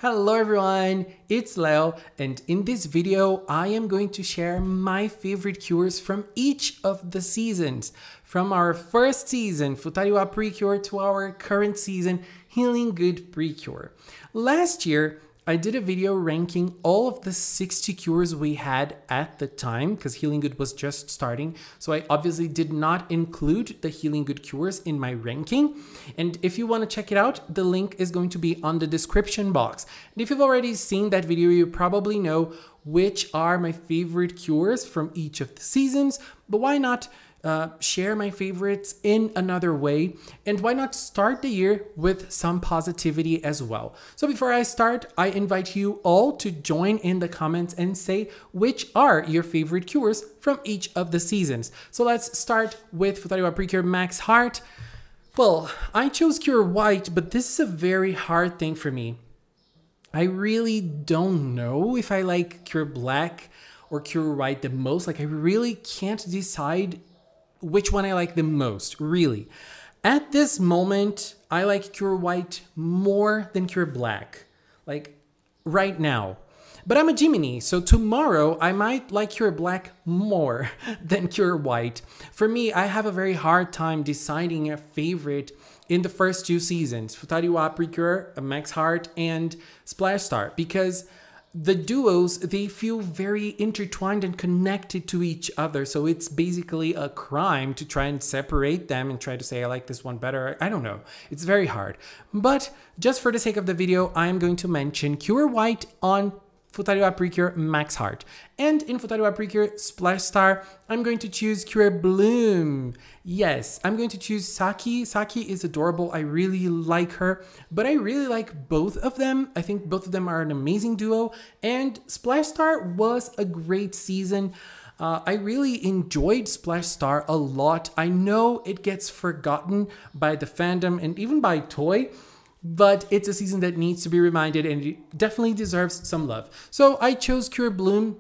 Hello everyone, it's Leo, and in this video I am going to share my favorite cures from each of the seasons. From our first season, Futari wa PRECURE, to our current season, Healing Good PRECURE. Last year, I did a video ranking all of the 60 cures we had at the time, because Healing Good was just starting, so I obviously did not include the Healing Good cures in my ranking. And if you want to check it out, the link is going to be on the description box. And if you've already seen that video, you probably know which are my favorite cures from each of the seasons, but why not share my favorites in another way, and why not start the year with some positivity as well. So before I start, I invite you all to join in the comments and say which are your favorite cures from each of the seasons. So let's start with Futari wa PRECURE Max Heart. Well, I chose Cure White, but this is a very hard thing for me. I really don't know if I like Cure Black or Cure White the most. Like, I really can't decide which one I like the most, really. At this moment, I like Cure White more than Cure Black, like right now. But I'm a Gemini, so tomorrow I might like Cure Black more than Cure White. For me, I have a very hard time deciding a favorite in the first two seasons, Futari wa PRECURE, Max Heart, and Splash Star, because the duos, they feel very intertwined and connected to each other. So it's basically a crime to try and separate them and try to say, I like this one better. I don't know. It's very hard. But just for the sake of the video, I am going to mention Cure White on Futari wa PRECURE Max Heart. And in Futari wa PRECURE Splash Star, I'm going to choose Cure Bloom. Yes, I'm going to choose Saki. Saki is adorable. I really like her, but I really like both of them. I think both of them are an amazing duo. And Splash Star was a great season. I really enjoyed Splash Star a lot. I know it gets forgotten by the fandom and even by Toy, but it's a season that needs to be reminded, and it definitely deserves some love. So I chose Cure Bloom,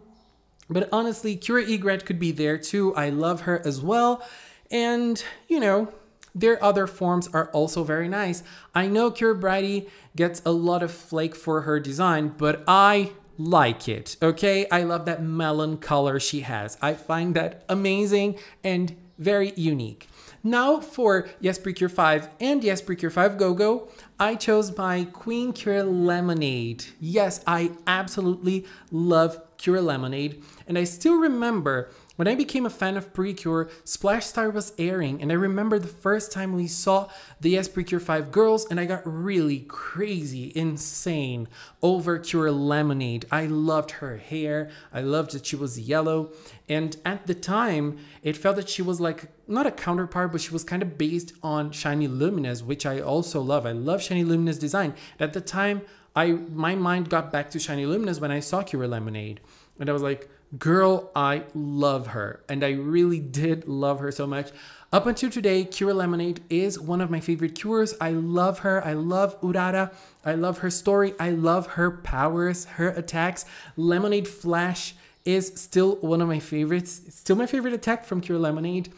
but honestly, Cure Egret could be there too. I love her as well. And, you know, their other forms are also very nice. I know Cure Brighty gets a lot of flake for her design, but I like it, okay? I love that melon color she has. I find that amazing and very unique. Now for Yes PRECURE 5 and Yes PRECURE 5 Go-Go, I chose my Queen Cure Lemonade. Yes, I absolutely love Cure Lemonade, and I still remember when I became a fan of PRECURE, Splash Star was airing, and I remember the first time we saw the Yes PRECURE 5 girls, and I got really crazy, insane over Cure Lemonade. I loved her hair, I loved that she was yellow, and at the time, it felt that she was like, not a counterpart, but she was kind of based on Shiny Luminous, which I also love. I love Shiny Luminous design. At the time, my mind got back to Shiny Luminous when I saw Cure Lemonade, and I was like, girl, I love her. And I really did love her so much. Up until today, Cure Lemonade is one of my favorite cures. I love her. I love Urara. I love her story. I love her powers, her attacks. Lemonade Flash is still one of my favorites. It's still my favorite attack from Cure Lemonade.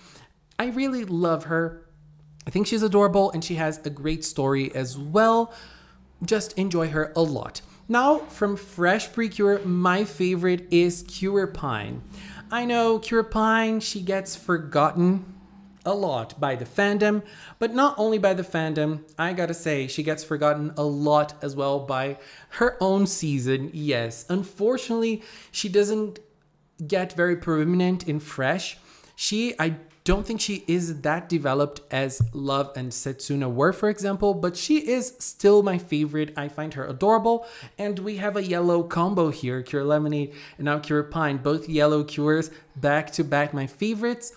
I really love her. I think she's adorable and she has a great story as well. Just enjoy her a lot. Now, from Fresh PRECURE, my favorite is Cure Pine. I know Cure Pine, she gets forgotten a lot by the fandom, but not only by the fandom, I gotta say, she gets forgotten a lot as well by her own season. Yes, unfortunately, she doesn't get very prominent in Fresh. I don't think she is that developed as Love and Setsuna were, for example, but she is still my favorite. I find her adorable, and we have a yellow combo here, Cure Lemonade and now Cure Pine, both yellow cures back to back, my favorites.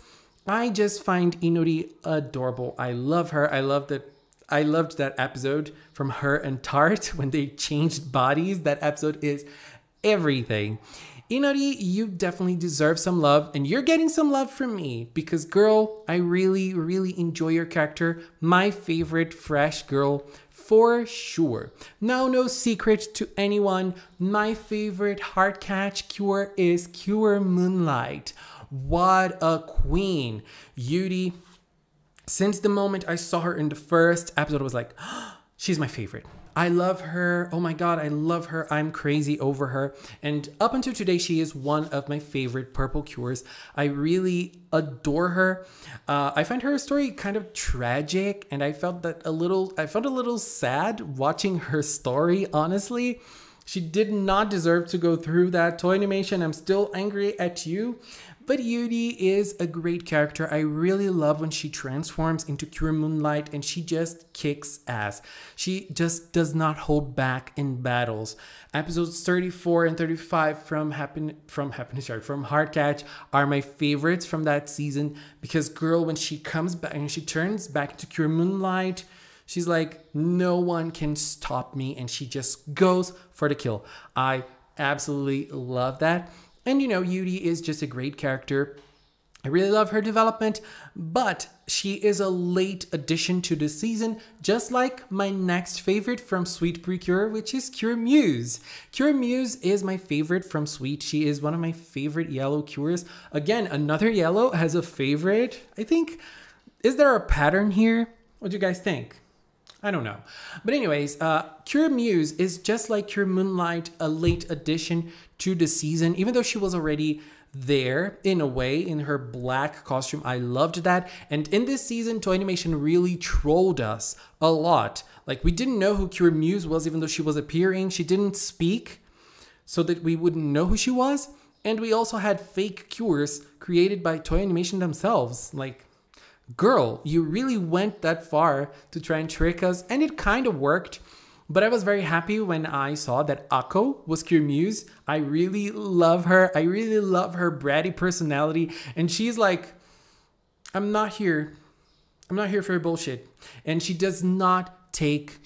I just find Inori adorable. I love her. I loved that episode from her and Tart when they changed bodies. That episode is everything. Inori, you definitely deserve some love, and you're getting some love from me because, girl, I really, really enjoy your character. My favorite Fresh girl for sure. Now, no secret to anyone, my favorite heart catch cure is Cure Moonlight. What a queen. Yuri, since the moment I saw her in the first episode, I was like, oh, she's my favorite. I love her. Oh my god, I love her. I'm crazy over her. And up until today, she is one of my favorite purple cures. I really adore her. I find her story kind of tragic, and I felt a little sad watching her story, honestly. She did not deserve to go through that. Toy Animation, I'm still angry at you. But Yuri is a great character. I really love when she transforms into Cure Moonlight and she just kicks ass. She just does not hold back in battles. Episodes 34 and 35 from Heartcatch are my favorites from that season because girl, when she comes back and she turns back to Cure Moonlight, she's like, no one can stop me, and she just goes for the kill. I absolutely love that. And you know, Yuri is just a great character. I really love her development, but she is a late addition to the season, just like my next favorite from Sweet Precure, which is Cure Muse. Cure Muse is my favorite from Sweet. She is one of my favorite yellow cures. Again, another yellow has a favorite. I think, is there a pattern here? What do you guys think? I don't know. But anyways, Cure Muse is just like Cure Moonlight, a late addition to the season, even though she was already there in a way in her black costume. I loved that. And in this season, Toy Animation really trolled us a lot. Like, we didn't know who Cure Muse was, even though she was appearing. She didn't speak so that we wouldn't know who she was. And we also had fake cures created by Toy Animation themselves. Like, girl, you really went that far to try and trick us, and it kind of worked. But I was very happy when I saw that Akko was Cure Muse. I really love her. I really love her bratty personality. And she's like, I'm not here for your bullshit. And she does not take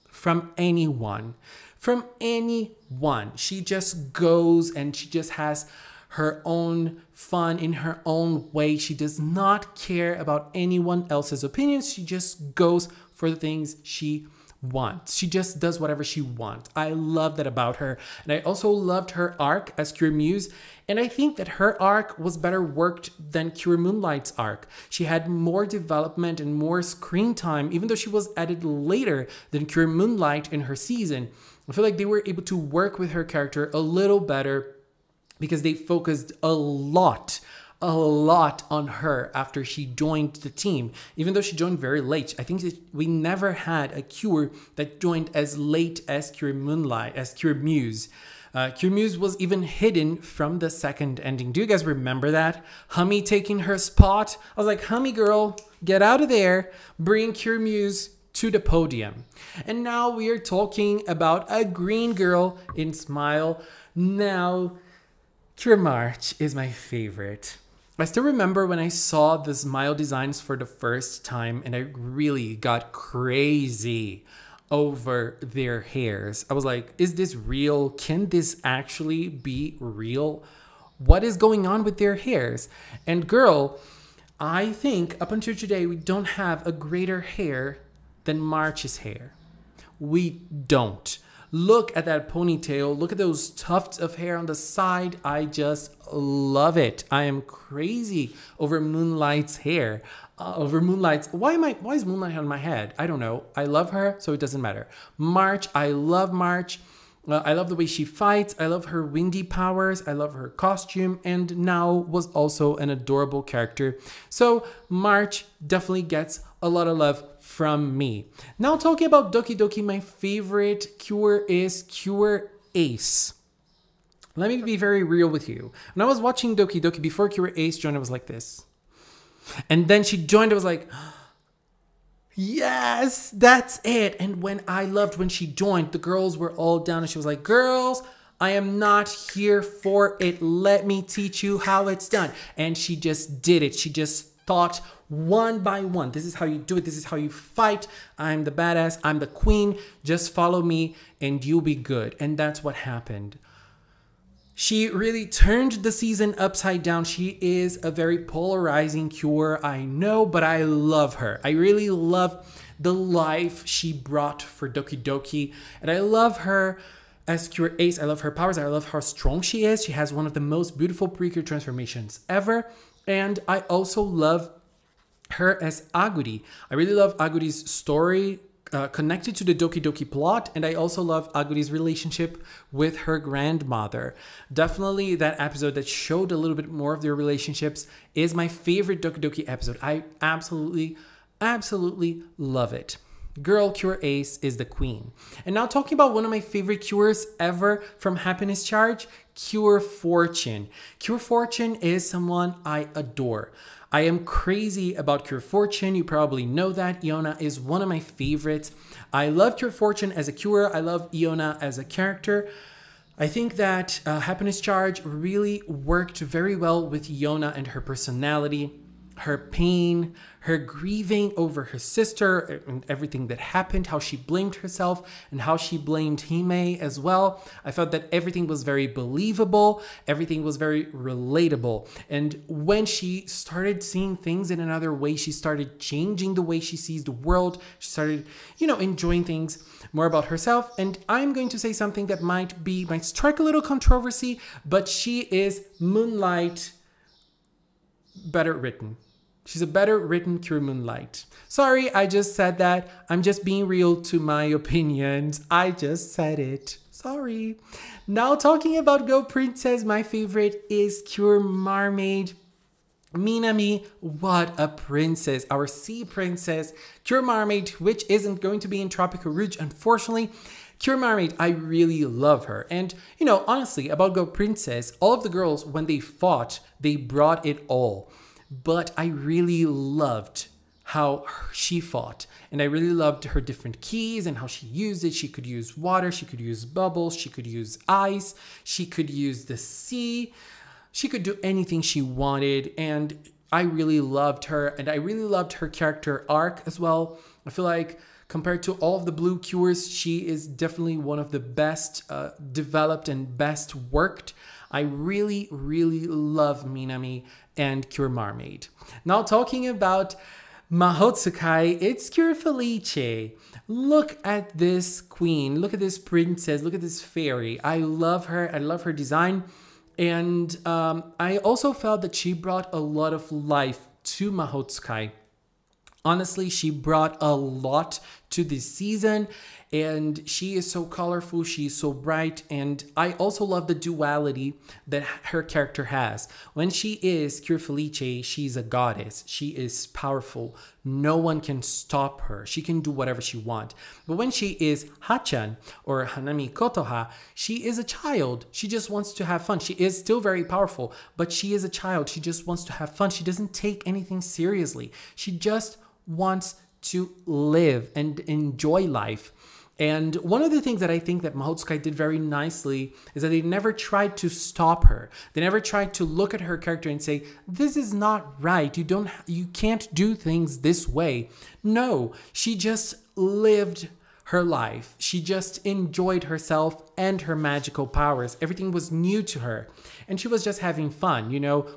from anyone. From anyone. She just goes and she just has her own fun in her own way. She does not care about anyone else's opinions. She just goes for the things she wants. She just does whatever she wants. I love that about her. And I also loved her arc as Cure Muse. And I think that her arc was better worked than Cure Moonlight's arc. She had more development and more screen time, even though she was added later than Cure Moonlight in her season. I feel like they were able to work with her character a little better because they focused a lot on her after she joined the team, even though she joined very late. I think that we never had a cure that joined as late as Cure Moonlight, as Cure Muse. Cure Muse was even hidden from the second ending. Do you guys remember that? Hummy taking her spot. I was like, Hummy girl, get out of there. Bring Cure Muse to the podium. And now we are talking about a green girl in Smile. Now, Cure March is my favorite. I still remember when I saw the Smile designs for the first time and I really got crazy over their hairs. I was like, is this real? Can this actually be real? What is going on with their hairs? And girl, I think up until today, we don't have a greater hair than March's hair. We don't. Look at that ponytail. Look at those tufts of hair on the side. I just love it. I am crazy over Moonlight's hair. Why is Moonlight on my head? I don't know. I love her, so it doesn't matter. March, I love March. I love the way she fights. I love her windy powers. I love her costume. And now was also an adorable character. So March definitely gets a lot of love from me. Now talking about Doki Doki, my favorite cure is Cure Ace. Let me be very real with you. When I was watching Doki Doki before Cure Ace joined, I was like this. And then she joined, I was like, yes, that's it. And when she joined, the girls were all down and she was like, girls, I am not here for it. Let me teach you how it's done. And she just did it. She just thought one by one. This is how you do it. This is how you fight. I'm the badass. I'm the queen. Just follow me and you'll be good. And that's what happened. She really turned the season upside down. She is a very polarizing cure, I know, but I love her. I really love the life she brought for Doki Doki. And I love her as Cure Ace. I love her powers. I love how strong she is. She has one of the most beautiful Precure transformations ever. And I also love her as Aguri. I really love Aguri's story connected to the Doki Doki plot, and I also love Aguri's relationship with her grandmother. Definitely that episode that showed a little bit more of their relationships is my favorite Doki Doki episode. I absolutely love it. Girl Cure Ace is the queen. And now talking about one of my favorite cures ever from Happiness Charge, Cure Fortune. Cure Fortune is someone I adore. I am crazy about Cure Fortune. You probably know that. Iona is one of my favorites. I love Cure Fortune as a cure. I love Iona as a character. I think that Happiness Charge really worked very well with Iona and her personality, her pain, her grieving over her sister and everything that happened, how she blamed herself and how she blamed Hime as well. I felt that everything was very believable, everything was very relatable. And when she started seeing things in another way, she started changing the way she sees the world. She started, enjoying things more about herself. And I'm going to say something that might strike a little controversy, but she is Moonlight better written. She's a better written Cure Moonlight. Sorry, I just said that. I'm just being real to my opinions. I just said it. Sorry. Now talking about Go Princess, my favorite is Cure Mermaid. Minami, what a princess. Our sea princess. Cure Mermaid, which isn't going to be in Tropical-Rouge, unfortunately. Cure Mermaid, I really love her. And, honestly, about Go Princess, all of the girls, when they fought, they brought it all. But I really loved how she fought. And I really loved her different keys and how she used it. She could use water, she could use bubbles, she could use ice, she could use the sea. She could do anything she wanted. And I really loved her. And I really loved her character arc as well. I feel like compared to all of the blue cures, she is definitely one of the best developed and best worked. I really love Minami and Cure Mermaid. Now talking about Mahotsukai, it's Cure Felice. Look at this queen, look at this princess, look at this fairy. I love her, I love her design. And I also felt that she brought a lot of life to Mahotsukai. Honestly, she brought a lot to this season, and she is so colorful, she is so bright, and I also love the duality that her character has. When she is Cure Felice, she's a goddess. She is powerful. No one can stop her. She can do whatever she wants. But when she is Hachan or Hanami Kotoha, she is a child. She just wants to have fun. She is still very powerful, but she is a child. She just wants to have fun. She doesn't take anything seriously. She just wants to live and enjoy life. And one of the things that I think that Mahotsukai did very nicely is that they never tried to stop her. They never tried to look at her character and say, this is not right. You can't do things this way. No, she just lived her life. She just enjoyed herself and her magical powers. Everything was new to her. And she was just having fun,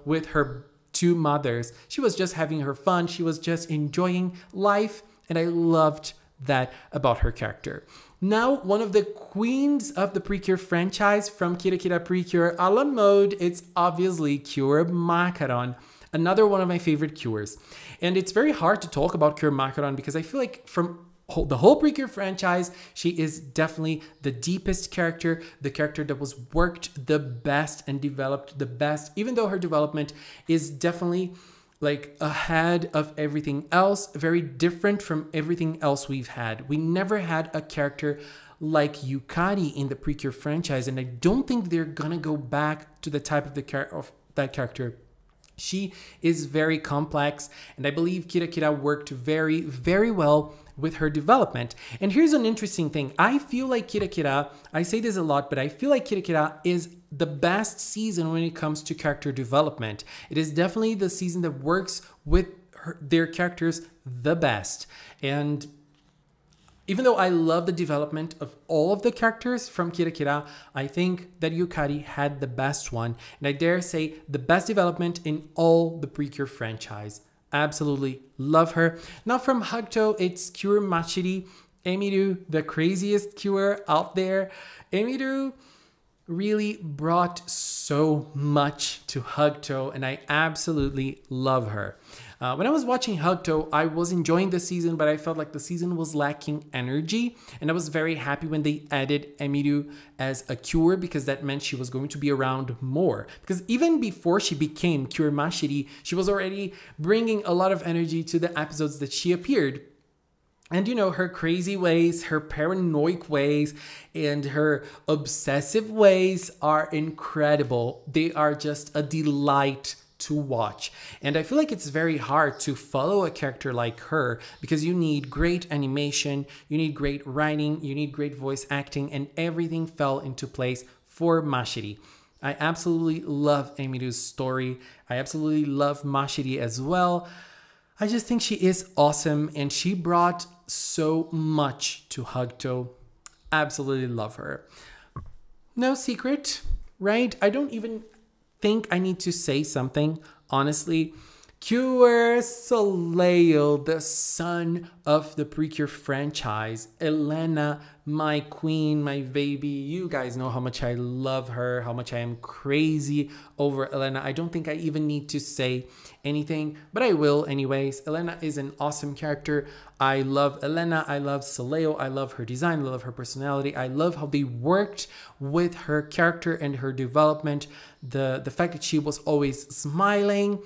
with her two mothers. She was just having her fun. She was just enjoying life. And I loved that about her character. Now, one of the queens of the Precure franchise from Kira Kira Precure a la mode, it's obviously Cure Macaron, another one of my favorite cures. And it's very hard to talk about Cure Macaron because I feel like from the whole Precure franchise, she is definitely the deepest character, the character that was worked the best and developed the best, even though her development is definitely like ahead of everything else, very different from everything else we've had. We never had a character like Yukari in the Precure franchise, and I don't think they're gonna go back to the type of that character. She is very complex, and I believe Kira Kira worked very well with her development. And here's an interesting thing. I feel like Kira Kira, I say this a lot, but I feel like Kira Kira is the best season when it comes to character development. It is definitely the season that works with their characters the best. And even though I love the development of all of the characters from Kira Kira, I think that Yukari had the best one. And I dare say the best development in all the Precure franchise. Absolutely love her. Now from Hakuto, it's Cure Machiri. Emiru, the craziest cure out there. Emiru really brought so much to Hakuto, and I absolutely love her. When I was watching Hakuto, I was enjoying the season, but I felt like the season was lacking energy. And I was very happy when they added Emiru as a cure, because that meant she was going to be around more. Because even before she became Cure Mashiri, she was already bringing a lot of energy to the episodes that she appeared. And you know, her crazy ways, her paranoid ways, and her obsessive ways are incredible. They are just a delight to watch. And I feel like it's very hard to follow a character like her, because you need great animation, you need great writing, you need great voice acting, and everything fell into place for Mashiri. I absolutely love Emiru's story. I absolutely love Mashiri as well. I just think she is awesome, and she brought so much to Hakuto. Absolutely love her. No secret, right? I don't even think I need to say something, honestly. Cure Soleil, the son of the PRECURE franchise. Elena, my queen, my baby. You guys know how much I love her, how much I am crazy over Elena. I don't think I even need to say anything, but I will anyways. Elena is an awesome character. I love Elena. I love Soleil. I love her design. I love her personality. I love how they worked with her character and her development. The fact that she was always smiling,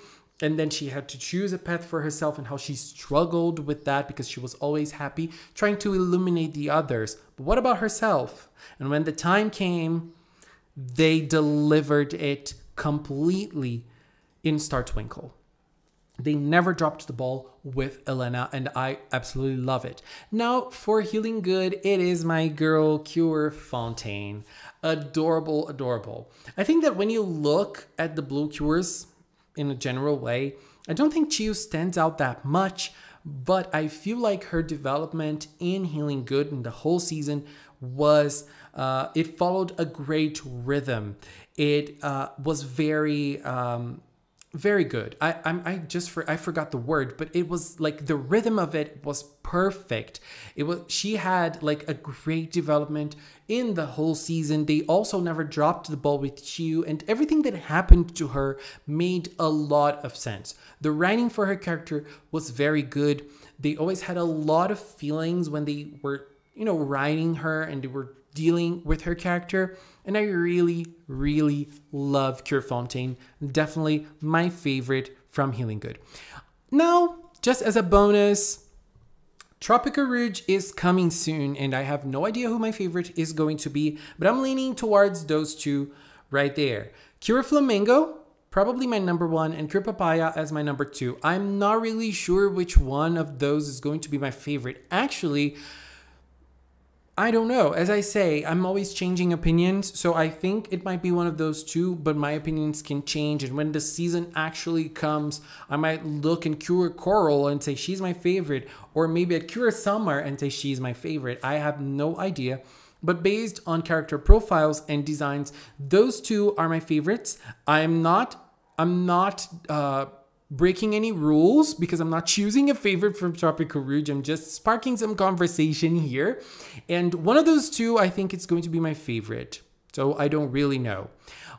and then she had to choose a path for herself, and how she struggled with that because she was always happy, trying to illuminate the others. But what about herself? And when the time came, they delivered it completely in Star Twinkle. They never dropped the ball with Elena, and I absolutely love it. Now, for Healing Good, it is my girl, Cure Fontaine. Adorable, adorable. I think that when you look at the blue cures, in a general way, I don't think Chiyu stands out that much, but I feel like her development in Healing Good in the whole season was, it followed a great rhythm. It was very, very good. I forgot the word, but it was like the rhythm of it was perfect. She had like a great development in the whole season. They also never dropped the ball with Chiyu, and everything that happened to her made a lot of sense. The writing for her character was very good. They always had a lot of feelings when they were, you know, writing her and they were dealing with her character. And I really, really love Cure Fontaine. Definitely my favorite from Healing Good. Now, just as a bonus, Tropical-Rouge is coming soon, and I have no idea who my favorite is going to be, but I'm leaning towards those two right there. Cure Flamingo, probably my number one, and Cure Papaya as my number two. I'm not really sure which one of those is going to be my favorite. Actually, I don't know. As I say, I'm always changing opinions, so I think it might be one of those two, but my opinions can change, and when the season actually comes, I might look in Cure Coral and say she's my favorite, or maybe at Cure Summer and say she's my favorite. I have no idea, but based on character profiles and designs, those two are my favorites. I'm not breaking any rules, because I'm not choosing a favorite from Tropical-Rouge. I'm just sparking some conversation here. And one of those two, I think it's going to be my favorite. So I don't really know.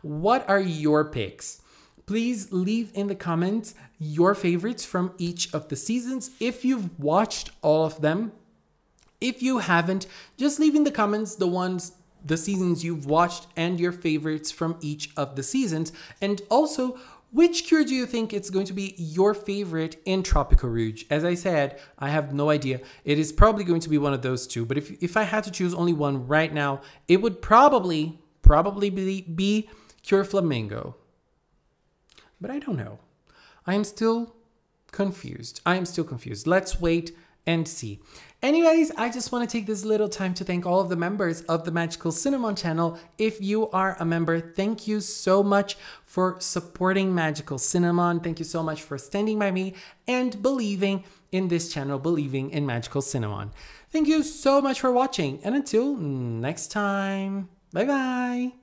What are your picks? Please leave in the comments your favorites from each of the seasons, if you've watched all of them. If you haven't, just leave in the comments the seasons you've watched and your favorites from each of the seasons. And also, which cure do you think it's going to be your favorite in Tropical-Rouge? As I said, I have no idea. It is probably going to be one of those two. But if I had to choose only one right now, it would probably be Cure Flamingo. But I don't know. I am still confused. Let's wait and see. Anyways, I just want to take this little time to thank all of the members of the Magical Cinnamon channel. If you are a member, thank you so much for supporting Magical Cinnamon. Thank you so much for standing by me and believing in this channel, believing in Magical Cinnamon. Thank you so much for watching, and until next time, bye bye.